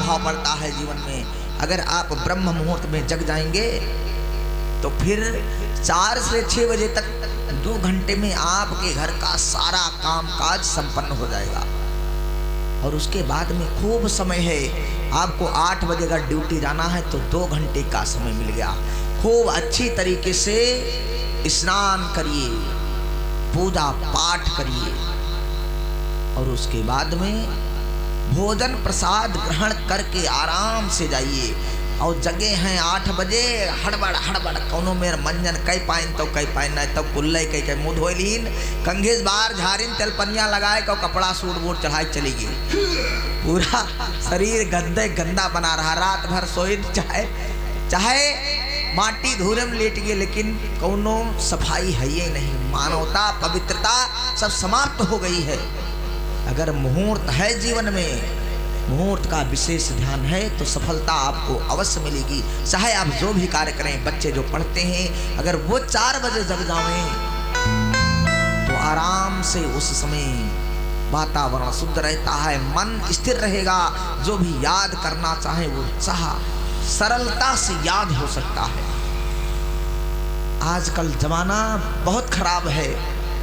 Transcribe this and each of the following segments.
प्रभाव पड़ता है जीवन में। अगर आप ब्रह्म मुहूर्त में जग जाएंगे तो फिर 4 से 6 बजे तक 2 घंटे में आपके घर का सारा काम काज संपन्न हो जाएगा। और उसके बाद में खूब समय है, आपको 8 बजे अगर ड्यूटी जाना है तो 2 घंटे का समय मिल गया। खूब अच्छी तरीके से स्नान करिए, पूजा पाठ करिए और उसके बाद में भोजन प्रसाद ग्रहण करके आराम से जाइए। और जगे हैं 8 बजे, हड़बड़ हड़बड़ कोनो मेर मंजन कई पाइन तो कई पाइन नहीं तो कुल्ले कई मुँह धोलीन, कंघेज बार झारिन तेलपनिया लगाए को कपड़ा सूट बूट चढ़ाई चली गई। पूरा शरीर गंदे गंदा बना रहा, रात भर सोई चाहे माटी धूरे में लेट गए, लेकिन कोनो सफाई है ही नहीं। मानवता पवित्रता सब समाप्त हो गई है। अगर मुहूर्त है जीवन में, मुहूर्त का विशेष ध्यान है तो सफलता आपको अवश्य मिलेगी। चाहे आप जो भी कार्य करें, बच्चे जो पढ़ते हैं अगर वो 4 बजे जग जाएं तो आराम से उस समय वातावरण शुद्ध रहता है, मन स्थिर रहेगा। जो भी याद करना चाहे वो सरलता से याद हो सकता है। आजकल जमाना बहुत खराब है,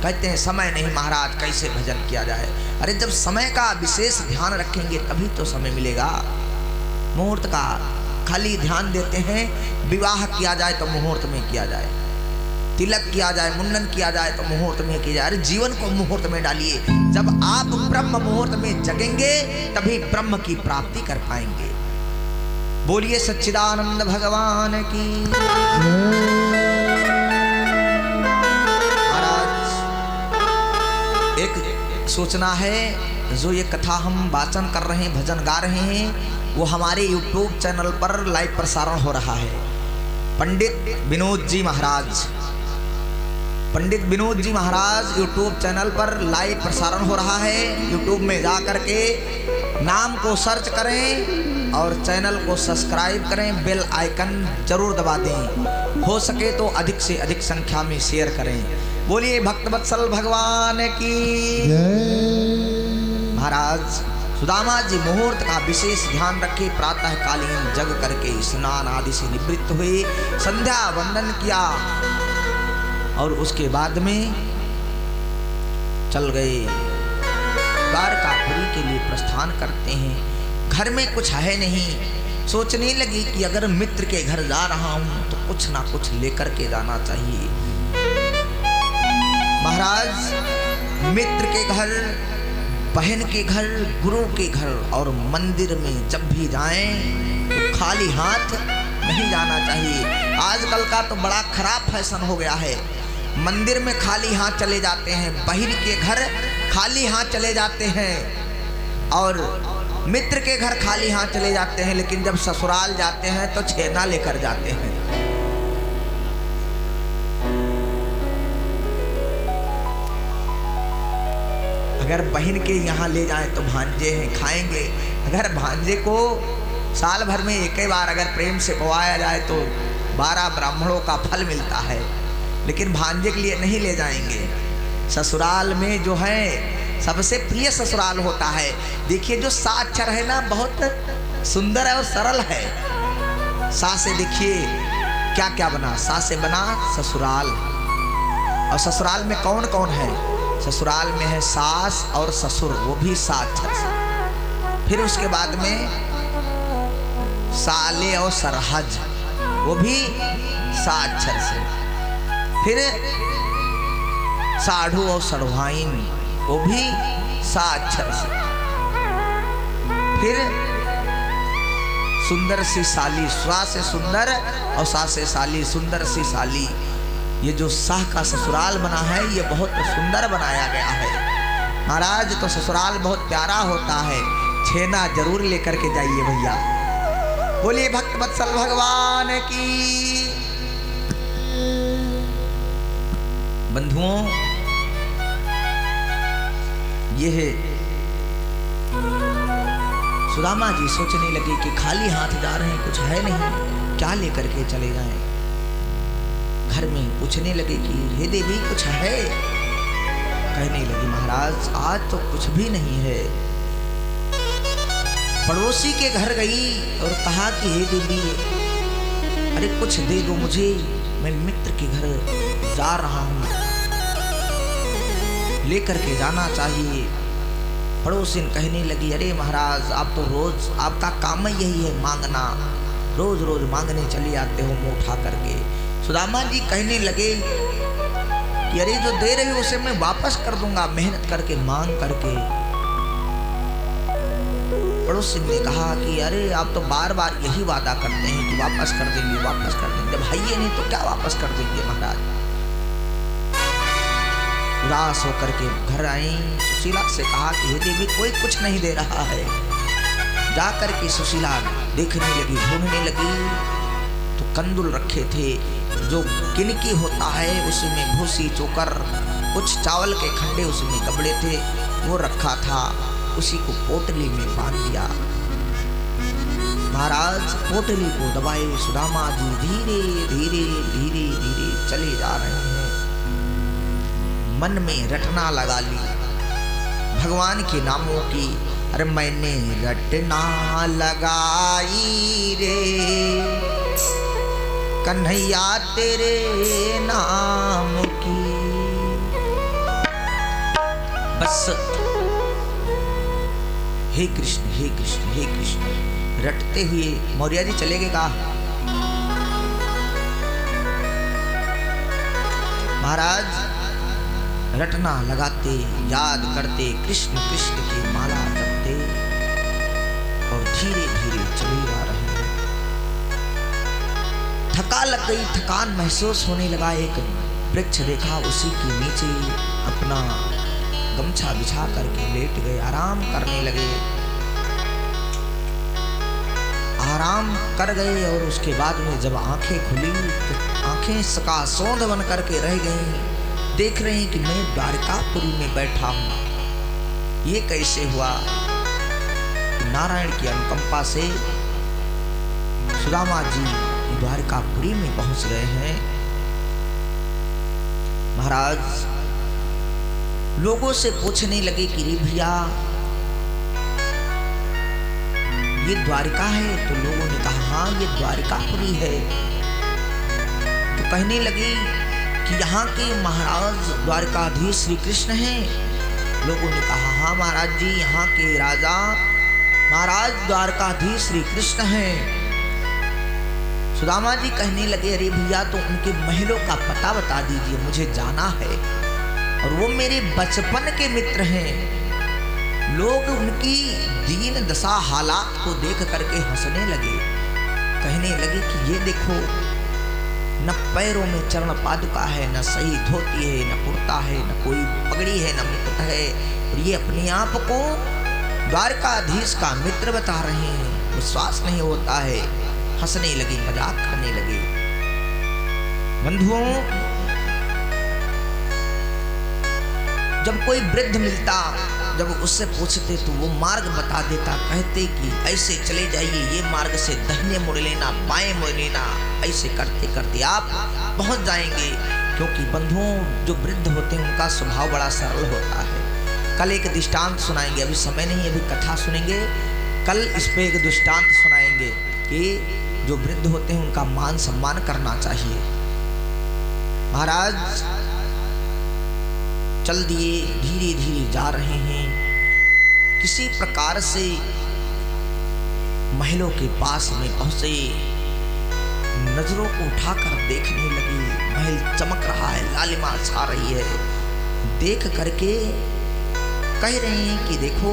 कहते हैं समय नहीं महाराज कैसे भजन किया जाए। अरे जब समय का विशेष ध्यान रखेंगे तभी तो समय मिलेगा। मुहूर्त का खाली ध्यान देते हैं, विवाह किया जाए तो मुहूर्त में किया जाए, तिलक किया जाए, मुंडन किया जाए तो मुहूर्त में किया जाए। अरे जीवन को मुहूर्त में डालिए। जब आप ब्रह्म मुहूर्त में जगेंगे तभी ब्रह्म की प्राप्ति कर पाएंगे। बोलिए सच्चिदानंद भगवान की। एक सूचना है, जो ये कथा हम वाचन कर रहे हैं, भजन गा रहे हैं, वो हमारे YouTube चैनल पर लाइव प्रसारण हो रहा है। पंडित विनोद जी महाराज YouTube चैनल पर लाइव प्रसारण हो रहा है। YouTube में जा करके नाम को सर्च करें और चैनल को सब्सक्राइब करें, बेल आइकन जरूर दबा दें। हो सके तो अधिक से अधिक संख्या में शेयर करें। बोलिए भक्तवत्सल भगवान की जय। महाराज सुदामा जी मुहूर्त का विशेष ध्यान रखे, प्रातः कालीन जग करके स्नान आदि से निवृत्त हुए, संध्या वंदन किया और उसके बाद में चल गए द्वारकापुरी के लिए प्रस्थान करते हैं। घर में कुछ है नहीं, सोचने लगी कि अगर मित्र के घर जा रहा हूं तो कुछ ना कुछ लेकर के जाना चाहिए। महाराज मित्र के घर, बहन के घर, गुरु के घर और मंदिर में जब भी जाएं तो खाली हाथ नहीं जाना चाहिए। आजकल का तो बड़ा खराब फैशन हो गया है, मंदिर में खाली हाथ चले जाते हैं, बहन के घर खाली हाथ चले जाते हैं और मित्र के घर खाली हाथ चले जाते हैं, लेकिन जब ससुराल जाते हैं तो छेना लेकर जाते हैं। अगर बहन के यहाँ ले जाएं तो भांजे हैं खाएंगे, अगर भांजे को साल भर में एक ही बार अगर प्रेम से पवाया जाए तो 12 ब्राह्मणों का फल मिलता है, लेकिन भांजे के लिए नहीं ले जाएंगे। ससुराल में जो है सबसे प्रिय ससुराल होता है। देखिए जो साक्षर है ना बहुत सुंदर है और सरल है। सा से देखिए क्या क्या बना, सा से बना ससुराल। और ससुराल में कौन कौन है? ससुराल में है सास और ससुर, वो भी साक्षर से। फिर उसके बाद में साले और सरहज, वो भी साक्षर से। फिर साढ़ू और सढ़वाइन, वो भी साक्षर से। फिर सुंदर सी साली, स्वा से सुंदर और सा से साली, सुंदर सी साली। ये जो साह का ससुराल बना है ये बहुत सुंदर बनाया गया है। महाराज तो ससुराल बहुत प्यारा होता है, छेना जरूर लेकर के जाइए भैया। बोलिए भक्त वत्सल भगवान की। बंधुओं ये है, सुदामा जी सोचने लगे कि खाली हाथ जा रहे हैं, कुछ है नहीं, क्या लेकर के चले जाएं। घर में पूछने लगे कि हे देवी कुछ है? कहने लगी महाराज आज तो कुछ भी नहीं है। पड़ोसी के घर गई और कहा कि हे देवी, अरे कुछ दे दो मुझे, मैं मित्र के घर जा रहा हूँ, लेकर के जाना चाहिए। पड़ोसिन कहने लगी, अरे महाराज, आप तो रोज आपका काम ही यही है मांगना, रोज रोज मांगने चले आते हो मुंह उठा करके। सुदामा जी कहने लगे कि अरे जो दे रहे हो उसे मैं वापस कर दूंगा, मेहनत करके मांग करके। पड़ोसी ने कहा कि अरे आप तो बार बार यही वादा करते हैं कि वापस कर देंगे, वापस कर देंगे, जब है ये नहीं तो क्या वापस कर देंगे महाराज। उदास होकर के घर आई, सुशीला से कहा कि हे देवी, कोई कुछ नहीं दे रहा है। जाकर के सुशीला देखने लगी, ढूंढने लगी, तो कंदुल रखे थे, जो किनकी होता है उसमें भूसी चोकर, कुछ चावल के खंडे उसमें कपड़े थे, वो रखा था, उसी को पोटली में बांध दिया। महाराज पोटली को दबाए सुदामा जी धीरे धीरे धीरे धीरे चले जा रहे हैं। मन में रटना लगा ली भगवान के नामों की, अरे मैंने रटना लगाई रे कन्हैया तेरे नाम की। बस हे कृष्ण हे कृष्ण हे कृष्ण रटते हुए मौर्य जी चले गए। कहा महाराज रटना लगाते, याद करते, कृष्ण कृष्ण की माला जपते और धीरे धीरे चले जा रहे हैं। थका लग गई, थकान महसूस होने लगा। एक वृक्ष देखा, उसी के नीचे अपना गमछा बिछा करके लेट गए, आराम करने लगे। आराम कर गए और उसके बाद में जब आंखें खुली तो आंखें सकासौंध बन करके रह गईं। देख रहे हैं कि मैं द्वारकापुरी में बैठा हूं। ये कैसे हुआ? नारायण की अनुकंपा से सुदामा जी द्वारकापुरी में पहुंच गए हैं। महाराज लोगों से पूछने लगे कि रे भैया ये द्वारिका है? तो लोगों ने कहा हाँ ये द्वारकापुरी है। तो कहने लगे कि यहाँ के महाराज द्वारकाधीश श्री कृष्ण हैं? लोगों ने कहा हाँ महाराज जी यहाँ के राजा महाराज द्वारकाधीश श्री कृष्ण हैं। सुदामा जी कहने लगे अरे भैया तो उनके महलों का पता बता दीजिए, मुझे जाना है, और वो मेरे बचपन के मित्र हैं। लोग उनकी दीन दशा हालात को देख करके हंसने लगे, कहने लगे कि ये देखो न पैरों में चरण पादुका है, न सही धोती है, न कुर्ता है, न कोई पगड़ी है, न मुकुट है, और ये अपने आप को द्वारकाधीश का मित्र बता रहे हैं। विश्वास नहीं होता है। हंसने लगे, मजाक करने लगे। बंधुओं जब कोई वृद्ध मिलता, जब उससे पूछते तो वो मार्ग बता देता, कहते कि ऐसे चले जाइए, ये मार्ग से दाहिने मुड़ लेना, बाएं मुड़ लेना, ऐसे करते करते आप पहुंच जाएंगे। क्योंकि बंधुओं जो वृद्ध होते हैं उनका स्वभाव बड़ा सरल होता है। कल एक दृष्टांत सुनाएंगे, अभी समय नहीं, अभी कथा सुनेंगे, कल इस पे एक दृष्टांत सुनाएंगे कि जो वृद्ध होते हैं उनका मान सम्मान करना चाहिए। महाराज चल दिए, धीरे धीरे जा रहे हैं। किसी प्रकार से महलों के पास में पहुंचे, नजरों को उठाकर देखने लगे। महल चमक रहा है, लालिमा छा रही है। देख करके कह रहे हैं कि देखो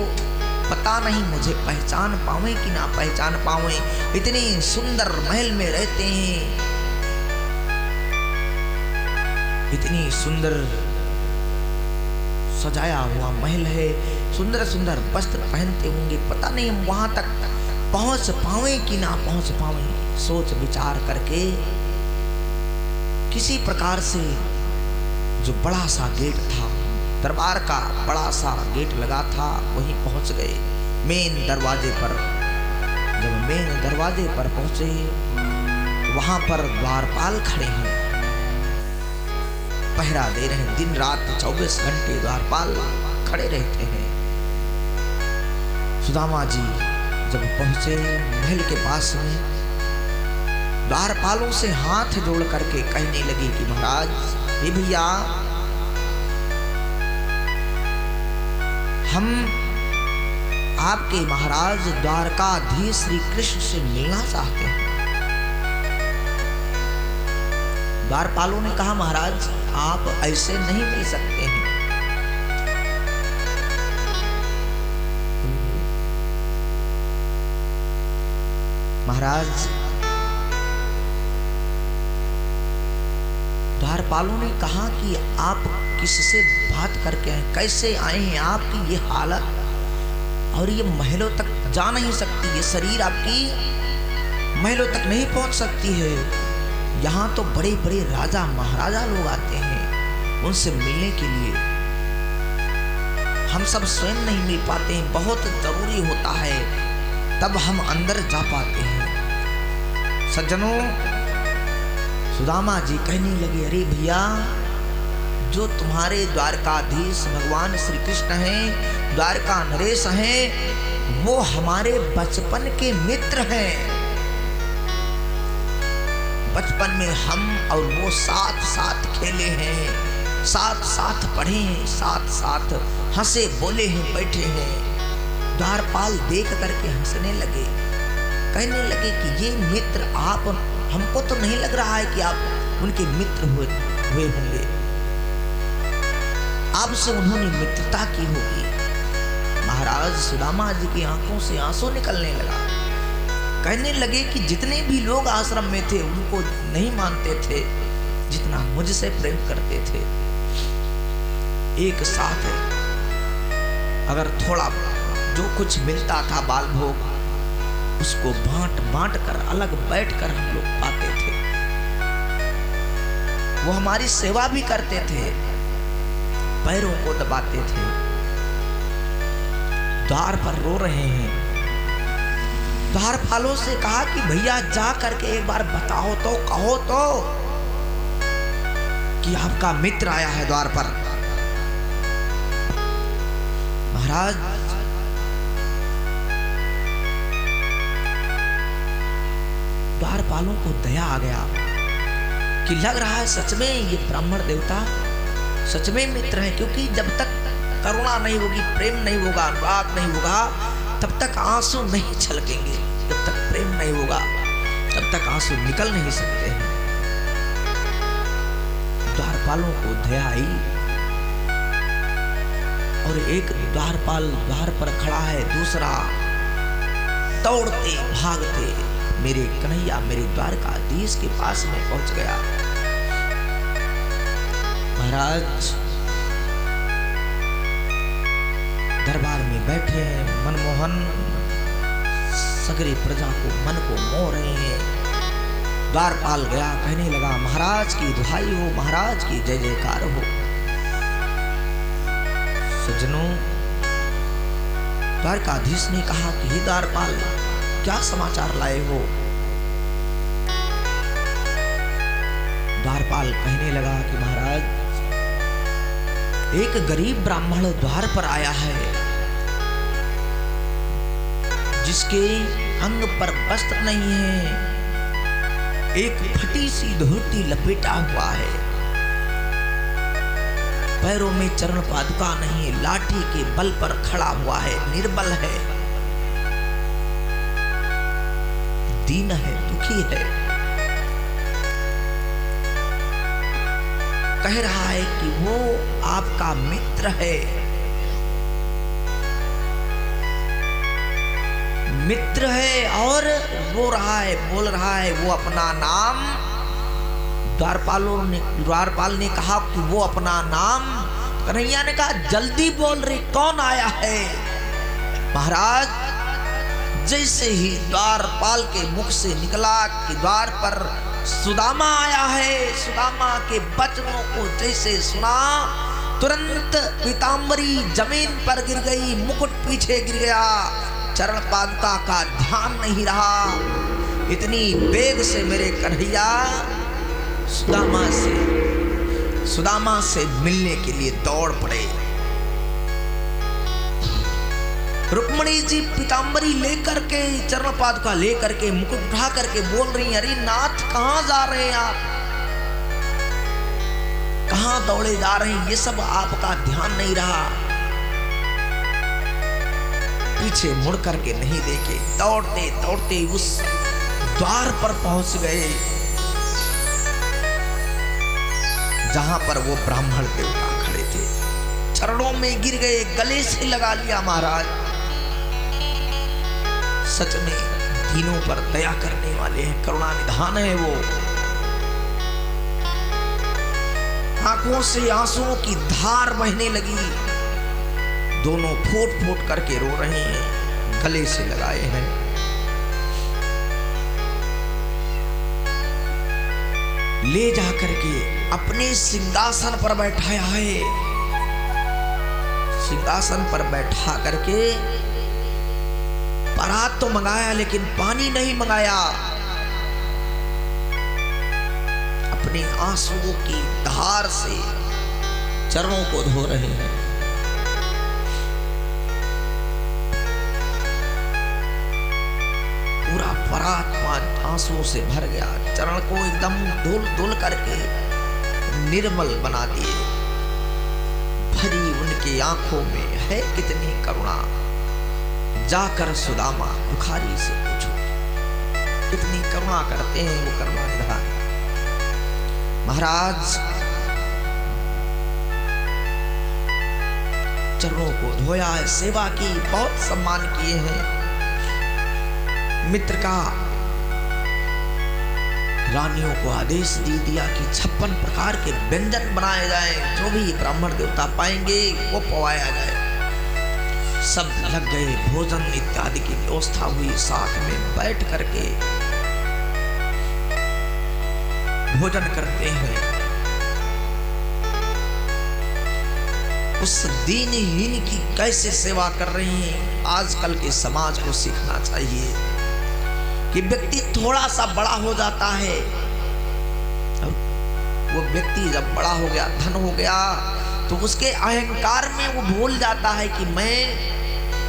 पता नहीं मुझे पहचान पावे कि ना पहचान पावे, इतनी सुंदर महल में रहते हैं, इतनी सुंदर सजाया हुआ महल है, सुंदर सुंदर वस्त्र पहनते होंगे, पता नहीं हम वहां तक पहुंच पावे कि ना पहुंच पावे। सोच विचार करके किसी प्रकार से जो बड़ा सा गेट था, दरबार का बड़ा सा गेट लगा था, वहीं पहुंच गए मेन दरवाजे पर। जब मेन दरवाजे पर पहुंचे तो वहां पर द्वारपाल खड़े हैं, पहरा दे रहे हैं। दिन रात 24 घंटे द्वारपाल खड़े रहते हैं। सुदामा जी जब पहुंचे महल के पास में, द्वारपालों से हाथ जोड़ करके कहने लगी कि महाराज ये भैया, हम आपके महाराज द्वारकाधीश श्री कृष्ण से मिलना चाहते हैं। द्वारपालों ने कहा महाराज आप ऐसे नहीं मिल सकते हैं। महाराज द्वारपालों ने कहा कि आप किससे बात करके आए, कैसे आए हैं, आपकी ये हालत और ये महलों तक जा नहीं सकती, ये शरीर आपकी महलों तक नहीं पहुंच सकती है। यहाँ तो बड़े बड़े राजा महाराजा लोग आते हैं उनसे मिलने के लिए, हम सब स्वयं नहीं मिल पाते हैं, बहुत जरूरी होता है तब हम अंदर जा पाते हैं। सज्जनों, सुदामा जी कहने लगे अरे भैया, जो तुम्हारे द्वारकाधीश भगवान श्री कृष्ण हैं, द्वारका नरेश हैं, वो हमारे बचपन के मित्र हैं। बचपन में हम और वो साथ साथ खेले हैं, साथ साथ पढ़े हैं, साथ साथ हंसे बोले हैं, बैठे हैं। द्वारपाल देख करके हंसने लगे, कहने लगे कि ये मित्र आप, हमको तो नहीं लग रहा है कि आप उनके मित्र हुए होंगे, आपसे उन्होंने मित्रता की होगी। महाराज सुदामा जी की आंखों से आंसू निकलने लगा, कहने लगे कि जितने भी लोग आश्रम में थे उनको नहीं मानते थे जितना मुझसे प्रेम करते थे। एक साथ अगर थोड़ा जो कुछ मिलता था बाल भोग, उसको बांट बांट कर अलग बैठ कर हम लोग पाते थे। वो हमारी सेवा भी करते थे, पैरों को दबाते थे। द्वार पर रो रहे हैं, द्वारपालों से कहा कि भैया जा करके एक बार बताओ तो, कहो तो कि आपका मित्र आया है द्वार पर। महाराज द्वारपालों को दया आ गया कि लग रहा है सच में ये ब्राह्मण देवता सच में मित्र है, क्योंकि जब तक करुणा नहीं होगी, प्रेम नहीं होगा, अनुराग नहीं होगा, तब तक आंसू नहीं छलकेंगे। जब तक प्रेम नहीं होगा तब तक आंसू निकल नहीं सकते हैं। द्वारपालों को दया आई और एक द्वारपाल द्वार पर खड़ा है, दूसरा दौड़ते भागते मेरे कन्हैया मेरे द्वारकाधीश के पास में पहुंच गया। महाराज दरबार में बैठे हैं, मनमोहन सगरी प्रजा को मन को मोह रहे हैं। द्वारपाल गया, कहने लगा महाराज की दुहाई हो, महाराज की जय जयकार हो। सज्जनों, द्वारकाधीश ने कहा कि हे द्वारपाल क्या समाचार लाए हो। द्वारपाल कहने लगा कि महाराज एक गरीब ब्राह्मण द्वार पर आया है, जिसके अंग पर वस्त्र नहीं है, एक फटी सी धोती लपेटा हुआ है, पैरों में चरण पादुका नहीं, लाठी के बल पर खड़ा हुआ है, निर्बल है, दीन है, दुखी है। कह रहा है कि वो आपका मित्र है, मित्र है, और रो रहा है, बोल रहा है वो अपना नाम। द्वारपाल ने कहा कि वो अपना नाम। कन्हैया ने कहा जल्दी बोल रही, कौन आया है। महाराज जैसे ही द्वारपाल के मुख से निकला कि द्वार पर सुदामा आया है, सुदामा के वचनों को जैसे सुना, तुरंत पीतांबरी जमीन पर गिर गई, मुकुट पीछे गिर गया, चरण पादुका का ध्यान नहीं रहा। इतनी वेग से मेरे कन्हैया सुदामा से मिलने के लिए दौड़ पड़े। रुक्मणी जी पीताम्बरी लेकर के, चरण पादुका लेकर के, मुकुट उठा करके बोल रही, अरे नाथ कहां जा रहे हैं आप, कहां दौड़े जा रहे हैं, ये सब आपका ध्यान नहीं रहा। पीछे मुड़ करके नहीं देखे, दौड़ते दौड़ते उस द्वार पर पहुंच गए जहां पर वो ब्राह्मण देवता खड़े थे। चरणों में गिर गए, गले से लगा लिया, महाराज सच में दीनों पर दया करने वाले हैं, करुणा निधान है वो। आंखों से आंसुओं की धार बहने लगी, दोनों फूट फूट करके रो रहे हैं, गले से लगाए हैं। ले जाकर के अपने सिंहासन पर बैठाया है, सिंहासन पर बैठा करके परात तो मंगाया लेकिन पानी नहीं मंगाया, अपने आंसुओं की धार से चरणों को धो रहे हैं। पूरा परात आंसुओं से भर गया, चरण को एकदम धुल धुल करके निर्मल बना दिए। भरी उनकी आंखों में है कितनी करुणा, जाकर सुदामा बुखारी से पूछो, कितनी करुणा करते हैं वो करुणा निधान। महाराज चरणों को धोया है, सेवा की, बहुत सम्मान किए हैं। मित्र का रानियों को आदेश दे दिया कि 56 प्रकार के व्यंजन बनाए जाएं, जो भी ब्राह्मण देवता पाएंगे वो पवाया जाए। सब लग गए, भोजन इत्यादि की व्यवस्था हुई, साथ में बैठ करके भोजन करते हैं। उस दीनहीन की कैसे सेवा कर रही हैं, आजकल के समाज को सीखना चाहिए कि व्यक्ति थोड़ा सा बड़ा हो जाता है, वो व्यक्ति जब बड़ा हो गया, धन हो गया, तो उसके अहंकार में वो भूल जाता है कि मैं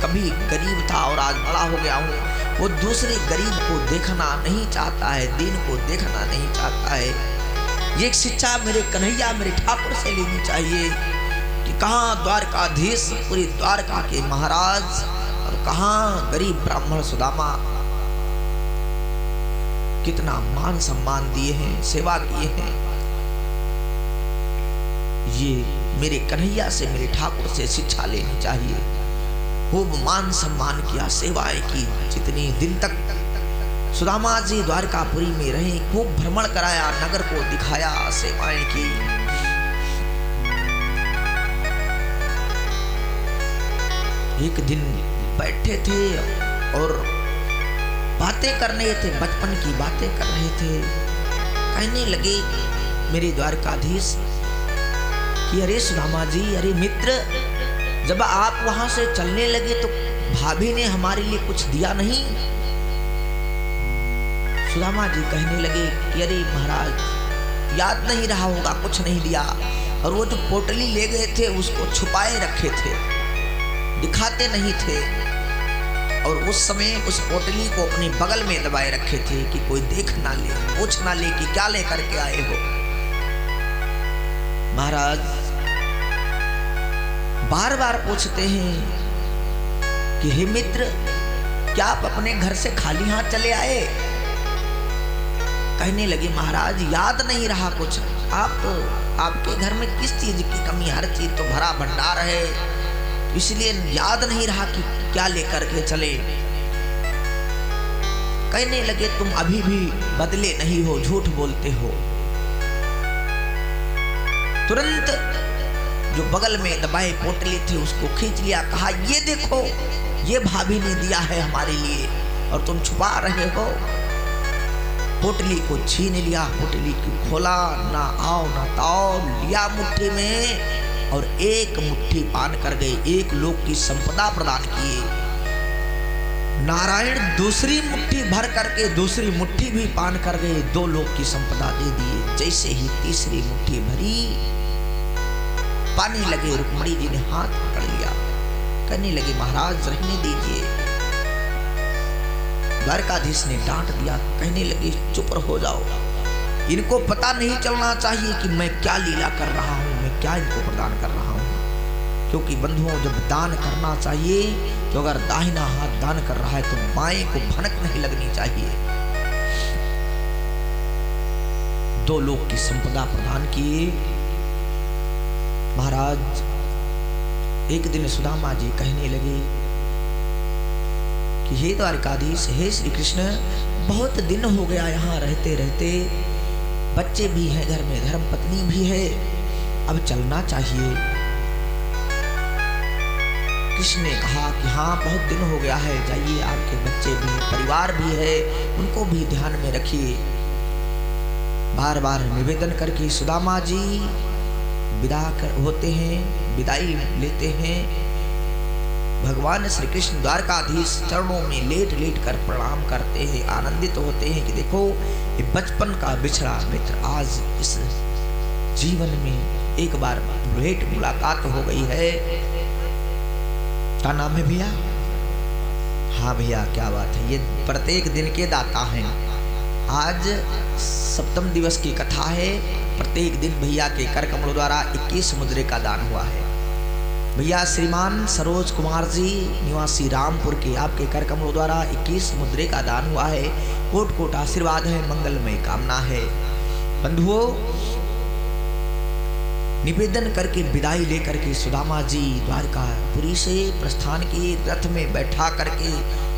कभी गरीब था और आज बड़ा हो गया हूँ। वो दूसरे गरीब को देखना नहीं चाहता है, दीन को देखना नहीं चाहता है। ये एक शिक्षा मेरे कन्हैया, मेरे ठाकुर से लेनी चाहिए कि कहाँ द्वारकाधीश, पूरी द्वारका के महाराज, और कहाँ गरीब ब्राह्मण सुदामा कितना मान सम्मान दिए हैं, सेवा किए हैं। ये मेरे कन्हैया से, मेरे ठाकुर से शिक्षा लेनी चाहिए। खूब मान सम्मान किया, सेवाएं की, जितनी दिन तक सुदामा जी द्वारकापुरी में रहे, खूब भ्रमण कराया, नगर को दिखाया, सेवाएं की। एक दिन बैठे थे और बातें कर रहे थे, बचपन की बातें कर रहे थे। कहने लगे मेरे द्वारकाधीश कि अरे सुदामा जी, अरे मित्र, जब आप वहां से चलने लगे तो भाभी ने हमारे लिए कुछ दिया नहीं? सुदामा जी कहने लगे कि अरे महाराज, याद नहीं रहा होगा, कुछ नहीं दिया। और वो जो पोटली ले गए थे उसको छुपाए रखे थे, दिखाते नहीं थे। और उस समय उस पोटली को अपने बगल में दबाए रखे थे कि कोई देख ना ले, पूछ ना ले कि क्या लेकर के आए हो। महाराज बार बार पूछते हैं कि हे मित्र, क्या आप अपने घर से खाली हाथ चले आए? कहने लगे महाराज, याद नहीं रहा कुछ। आपके घर में किस चीज की कमी? हर चीज तो भरा भंडार है, इसलिए याद नहीं रहा कि क्या लेकर के चले। कहने लगे तुम अभी भी बदले नहीं हो, झूठ बोलते हो। तुरंत जो बगल में दबाए पोटली थी उसको खींच लिया, कहा ये देखो, ये भाभी ने दिया है हमारे लिए और तुम छुपा रहे हो। पोटली को छीन लिया, पोटली को खोला, ना आओ ना ताओ, लिया मुट्ठी में और एक मुट्ठी पान कर गए, एक लोक की संपदा प्रदान किए। नारायण दूसरी मुट्ठी भर करके दूसरी मुट्ठी भी पान कर गए, 2 लोक की संपदा दे दिए। जैसे ही तीसरी मुट्ठी भरी, पानी लगे, रुक्मणी जी ने हाथ पकड़ लिया। कहने लगे महाराज रहने दीजिए। द्वारकाधीश ने डांट दिया, कहने लगे चुप हो जाओ, इनको पता नहीं चलना चाहिए कि मैं क्या लीला कर रहा हूं, मैं क्या इनको प्रदान कर रहा हूं। क्योंकि बंधुओं जब दान करना चाहिए तो अगर दाहिना हाथ दान कर रहा है तो बाएं को भनक नहीं लगनी चाहिए। 2 लोग की संपदा प्रदान किए। महाराज एक दिन सुदामा जी कहने लगे कि हे द्वारकाधीश, हे श्री कृष्ण, बहुत दिन हो गया यहाँ रहते रहते, बच्चे भी हैं घर में, धर्म पत्नी भी है, अब चलना चाहिए। कृष्ण ने कहा कि हाँ बहुत दिन हो गया है, जाइए, आपके बच्चे भी, परिवार भी है, उनको भी ध्यान में रखिए। बार बार निवेदन करके सुदामा जी विदा होते हैं, विदाई लेते हैं। भगवान श्री कृष्ण द्वारकाधीश चरणों में लेट लेट कर प्रणाम करते हैं, आनंदित होते हैं कि देखो ये बचपन का बिछड़ा मित्र आज इस जीवन में एक बार भेंट मुलाकात हो गई है। क्या नाम है भैया? हाँ भैया, क्या बात है, ये प्रत्येक दिन के दाता हैं। आज सप्तम दिवस की कथा है। प्रत्येक दिन भैया के कर कमलों द्वारा 21 मुद्रे का दान हुआ है। भैया श्रीमान सरोज कुमार जी निवासी रामपुर के, आपके कर कमलों द्वारा 21 मुद्रे का दान हुआ है। कोट कोट आशीर्वाद है, मंगलमय कामना है। बंधुओं, निवेदन करके विदाई लेकर के सुदामा जी द्वारकापुरी से प्रस्थान किए। रथ में बैठा करके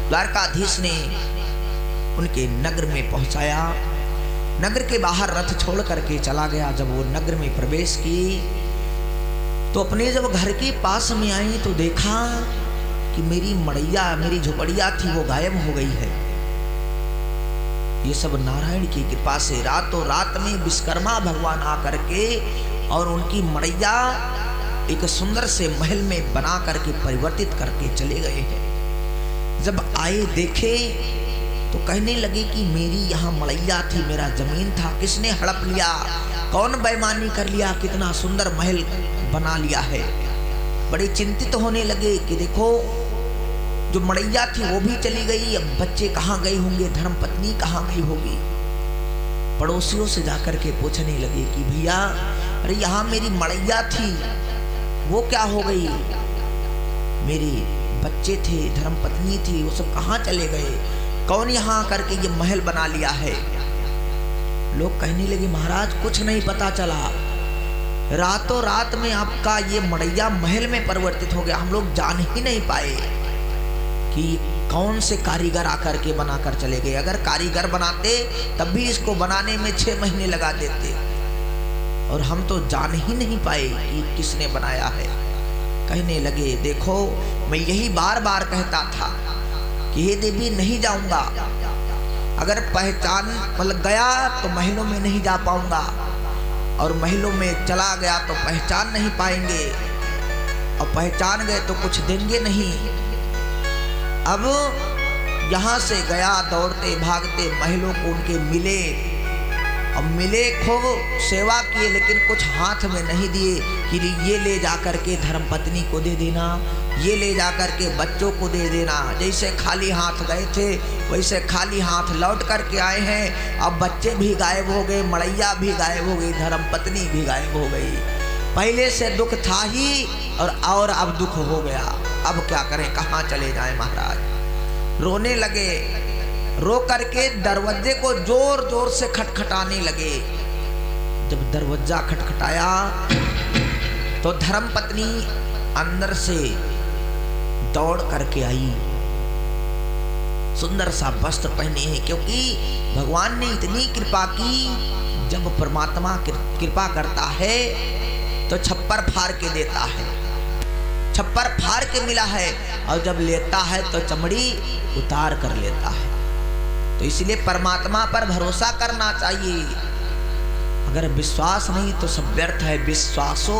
द्वारकाधीश ने उनके नगर में पहुंचाया। नगर के बाहर रथ छोड़ करके चला गया। जब वो नगर में प्रवेश की तो अपने जब घर के पास में आई तो देखा कि मेरी मड़ैया, मेरी झोपड़िया थी, वो गायब हो गई है। ये सब नारायण की कृपा से रातों रात में विश्वकर्मा भगवान आकर के और उनकी मड़ैया एक सुंदर से महल में बना करके परिवर्तित करके चले गए हैं। जब आए देखे तो कहने लगे कि मेरी यहाँ मड़ैया थी, मेरा जमीन था, किसने हड़प लिया, कौन बेईमानी कर लिया, कितना सुंदर महल बना लिया है। बड़े चिंतित होने लगे कि देखो जो मड़ैया थी वो भी चली गई, अब बच्चे कहाँ गए होंगे, धर्मपत्नी कहाँ गई होगी। पड़ोसियों से जाकर के पूछने लगे कि भैया अरे यहाँ मेरी मड़ैया थी, वो क्या हो गई, मेरे बच्चे थे, धर्मपत्नी थी, वो सब कहाँ चले गए, कौन यहाँ करके ये महल बना लिया है। लोग कहने लगे महाराज कुछ नहीं पता चला, रातों रात में आपका ये मड़ैया महल में परिवर्तित हो गया, हम लोग जान ही नहीं पाए कि कौन से कारीगर आकर के बनाकर चले गए। अगर कारीगर बनाते तब भी इसको बनाने में 6 महीने लगा देते और हम तो जान ही नहीं पाए कि किसने बनाया है। कहने लगे देखो मैं यही बार बार कहता था कि हे देवी नहीं जाऊंगा, अगर पहचान मतलब गया तो महलों में नहीं जा पाऊंगा और महलों में चला गया तो पहचान नहीं पाएंगे और पहचान गए तो कुछ देंगे नहीं। अब यहाँ से गया दौड़ते भागते, महलों को उनके मिले और मिले, खूब सेवा किए, लेकिन कुछ हाथ में नहीं दिए कि ये ले जाकर के धर्मपत्नी को दे देना, ये ले जाकर के बच्चों को दे देना। जैसे खाली हाथ गए थे वैसे खाली हाथ लौट करके आए हैं। अब बच्चे भी गायब हो गए, मड़ैया भी गायब हो गई, धर्मपत्नी भी गायब हो गई। पहले से दुख था ही और अब दुख हो गया। अब क्या करें, कहाँ चले जाएं महाराज। रोने लगे, रो करके दरवाजे को जोर जोर से खटखटाने लगे। जब दरवाजा खटखटाया तो धर्मपत्नी अंदर से दौड़ करके आई। सुंदर सा वस्त्र पहने हैं, क्योंकि भगवान ने इतनी कृपा की, जब परमात्मा कृपा करता है तो छप्पर फाड़ के देता है, छप्पर फाड़ के मिला है, और जब लेता है तो चमड़ी उतार कर लेता है। तो इसलिए परमात्मा पर भरोसा करना चाहिए। अगर विश्वास नहीं तो सब व्यर्थ है। विश्वासो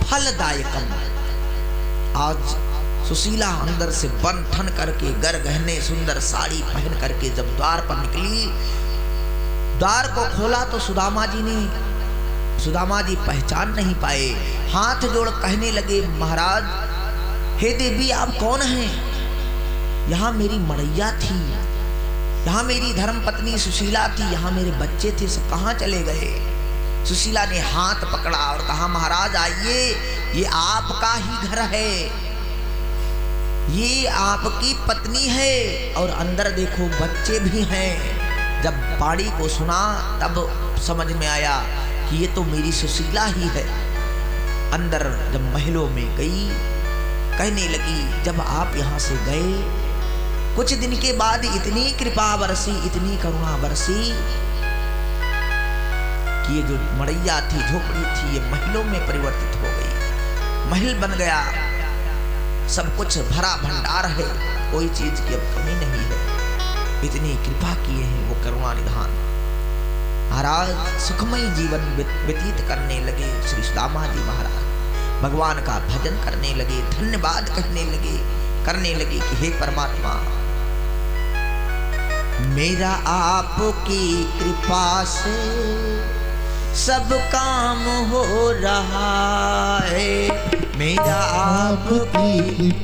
फलदायकम। आज सुशीला अंदर से बन ठन करके गर गहने सुंदर साड़ी पहन करके जब द्वार पर निकली, द्वार को खोला तो सुदामा जी पहचान नहीं पाए। हाथ जोड़ कहने लगे महाराज, हे देवी आप कौन हैं? यहाँ मेरी मड़ैया थी, यहाँ मेरी धर्म पत्नी सुशीला थी, यहाँ मेरे बच्चे थे, सब कहाँ चले गए? सुशीला ने हाथ पकड़ा और कहा महाराज आइए, ये आपका ही घर है, ये आपकी पत्नी है और अंदर देखो बच्चे भी हैं। जब बाड़ी को सुना तब समझ में आया कि ये तो मेरी सुशीला ही है। अंदर जब महलों में गई, कहने लगी जब आप यहाँ से गए कुछ दिन के बाद इतनी कृपा बरसी, इतनी करुणा बरसी कि ये जो मड़ैया थी, झोपड़ी थी, ये महलों में परिवर्तित हो गई, महल बन गया, सब कुछ भरा भंडार है, कोई चीज की अब कमी नहीं है। इतनी कृपा किए हैं वो करुणा निधान। महाराज सुखमय जीवन व्यतीत करने लगे श्री सुदामा जी महाराज, भगवान का भजन करने लगे, धन्यवाद करने लगे कि हे परमात्मा, मेरा आपकी कृपा से सब काम हो रहा है, मेरा आपकी